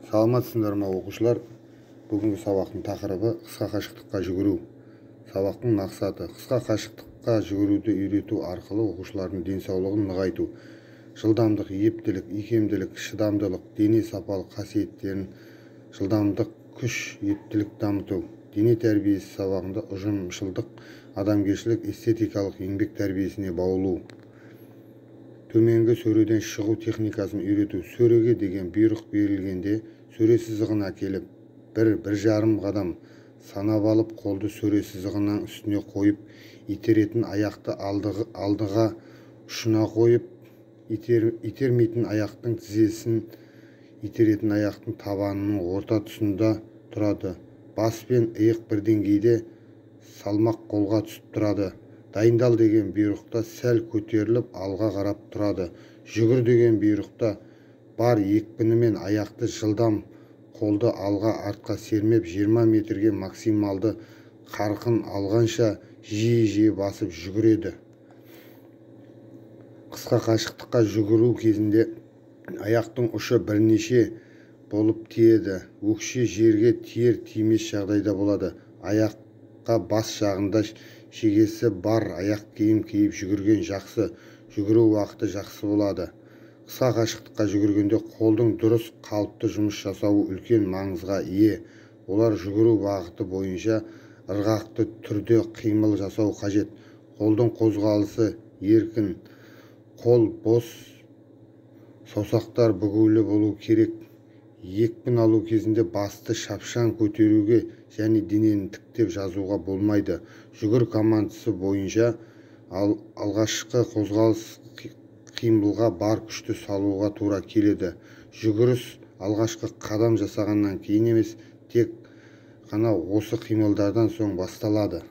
Саламатсыздар ма оқушылар? Бүгінгі сабақтың тақырыбы қысқа қашықтыққа жүгіру. Сабақтың мақсаты қысқа қашықтыққа жүгіруді үйрету арқылы оқушылардың денсаулығын нығайту, жылдамдық, ептілік, икемділік, шыдамдылық, дене сапалық қасиеттерін, жылдамдық, күш, ептілік дамыту. Дене тәрбиесі сабағында ұжымшылдық, адамгершілік, эстетикалық еңбек тәрбиесіне баулу. Төменгі сөреден шығу техникасын үйрету. Сөреге деген бұйрық берілгенде сөре сызығына келіп, 1-1,5 қадам санап алып, қолды сөре сызығының үстіне қойып, итеретін аяқты алдыға ұшына қойып, итермейтін аяқтың тізесін итеретін аяқтың табанының орта тұсында тұрады. Бас пен иық бір деңгейде, салмақ қолға түсіп тұрады. Дайындал деген бұйрықта сәл көтеріліп алға қарап тұрады. Жүгір деген бұйрықта бар екпінімен аяқты жылдам, қолды алға артқа сермеп 20 метрге максималды қарқын алғанша жиі басып жүгіреді. Қысқа қашықтыққа жүгіру кезінде аяқтың ұшы бірнеше болып тиеді. Өкше жерге тиер-тимес жағдайда болады. Аяққа бас жағында шегесі бар аяқ киім киіп жүгірген жақсы. Жүгіру уақыты жақсы болады. Қысқа қашықтыққа жүгіргенде қолдың дұрыс қалыпты жұмыс жасауы үлкен маңызға ие. Олар жүгіру бағыты бойынша ырғақты түрде қимыл жасау қажет. Қолдың қозғалысы еркін, қол бос, саусақтар бүгулі болу керек. Екпін алу кезінде басты шапшаң көтеруге және денені тіктеп жазуға болмайды. Жүгір командасы бойынша алғашқы қозғалыс қимылға бар күшті салуға тура келеді. Жүгіріс алғашқы қадам жасағаннан кейін емес, тек қана осы қимылдардан соң басталады.